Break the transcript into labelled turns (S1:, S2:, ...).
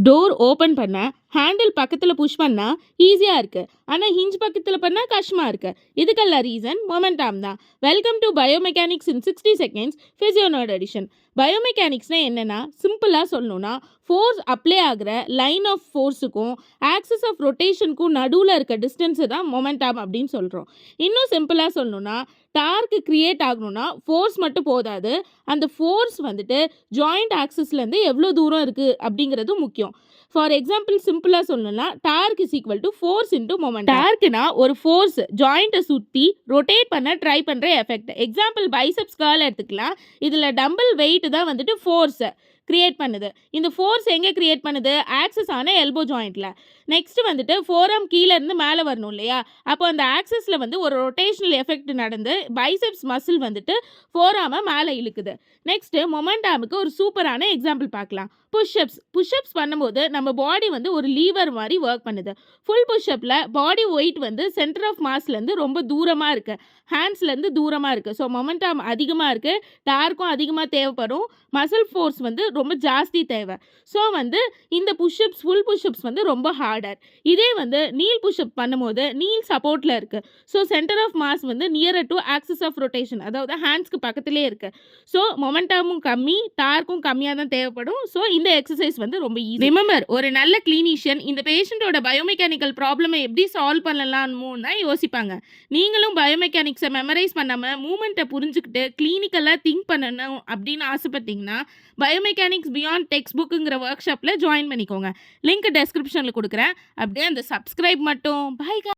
S1: Door open பண்ண handle பக்கத்தில் push பண்ணால் ஈஸியாக இருக்குது, ஆனால் ஹிஞ்ச் பக்கத்தில் பண்ணால் கஷ்டமாக இருக்குது. இதுக்கெல்லாம் ரீசன் மொமெண்டம் தான். Welcome to biomechanics in 60 seconds ஃபிசியோனோட் எடிஷன். பயோமெக்கானிக்ஸ்னால் என்னென்னா, சிம்பிளாக சொல்லணும்னா ஃபோர்ஸ் அப்ளை ஆகிற லைன் ஆஃப் ஃபோர்ஸுக்கும் ஆக்சிஸ் ஆஃப் ரொட்டேஷனுக்கும் நடுவில் இருக்க டிஸ்டன்ஸு தான் மொமெண்டம் அப்படின்னு சொல்கிறோம். இன்னும் சிம்பிளாக சொல்லணும்னா, டார்க் கிரியேட் ஆகணும்னா ஃபோர்ஸ் மட்டும் போதாது, அந்த ஃபோர்ஸ் வந்துட்டு ஜாயிண்ட் ஆக்சிஸ்லேருந்து எவ்வளோ தூரம் இருக்குது அப்படிங்கிறது முக்கியம். ஃபார் எக்ஸாம்பிள் சிம்பிளாக சொல்லணும்னா, torque is equal to force into moment. டார்க்னா ஒரு ஃபோர்ஸ் ஜாயிண்ட்டை சுற்றி ரொட்டேட் பண்ண ட்ரை பண்ணுற எஃபெக்ட். எக்ஸாம்பிள் பைசெப்ஸ் கர்ல் எடுத்துக்கலாம். இதில் டம்பிள் வெயிட் தான் வந்துட்டு ஃபோர்ஸை கிரியேட் பண்ணுது. இந்த ஃபோர்ஸ் எங்கே கிரியேட் பண்ணுது? ஆக்சஸ் ஆன எல்போ ஜாயிண்ட்டில். நெக்ஸ்ட் வந்துட்டு ஃபோராம் கீழே இருந்து மேலே வரணும் இல்லையா? அப்போ அந்த ஆக்சஸில் வந்து ஒரு ரொட்டேஷனல் எஃபெக்ட் நடந்து பைசெப்ஸ் மசில் வந்துட்டு ஃபோராமை மேலே இழுக்குது. நெக்ஸ்ட்டு மொமெண்டாமுக்கு ஒரு சூப்பரான எக்ஸாம்பிள் பார்க்கலாம். புஷ்அப்ஸ் பண்ணும்போது நம்ம பாடி வந்து ஒரு லீவர் மாதிரி ஒர்க் பண்ணுது. ஃபுல் புஷ்அப்பில் பாடி வெயிட் வந்து சென்டர் ஆஃப் மாஸ்லேருந்து ரொம்ப தூரமாக இருக்குது, ஹேண்ட்ஸ்லேருந்து தூரமாக இருக்குது. ஸோ மொமெண்டம் அதிகமாக இருக்குது, டார்க்கும் அதிகமாக தேவைப்படும், மசில் ஃபோர்ஸ் வந்து ரொம்ப ஜாஸ்தி தேவை. ஸோ வந்து இந்த ஃபுல் புஷ்அப்ஸ் வந்து ரொம்ப ஹார்டர். இதே வந்து நீல் புஷ்அப் பண்ணும்போது நீல் சப்போர்ட்டில் இருக்குது. ஸோ சென்டர் ஆஃப் மாஸ் வந்து nearer to axis of rotation, அதாவது ஹேண்ட்ஸ்க்கு பக்கத்துலேயே இருக்குது. ஸோ மொமெண்டமும் கம்மி, டார்க்கும் கம்மியாக தான் தேவைப்படும். ஸோ இந்த எக்ஸசைஸ் வந்து ரொம்ப ஈஸி. ரிமெம்பர், ஒரு நல்ல கிளினிஷியன் இந்த பேஷண்ட்டோட பயோமெக்கானிக்கல் ப்ராப்ளமை எப்படி சால்வ் பண்ணலாம்னு தான் யோசிப்பாங்க. நீங்களும் பயோமெக்கானிக்ஸை மெமரைஸ் பண்ணாமல் மூமெண்ட்டை புரிஞ்சுக்கிட்டு கிளினிக்கலாக திங்க் பண்ணணும் அப்படின்னு ஆசைப்பட்டீங்கன்னா பயோமெக்கானிக்ஸ் பியாண்ட் டெக்ஸ்ட் புக்குங்கிற ஒர்க் ஷாப்பில் ஜாயின் பண்ணிக்கோங்க. லிங்க் டெஸ்கிரிப்ஷனில் கொடுக்குறேன். அப்படியே அந்த சப்ஸ்கிரைப் மட்டும். பை.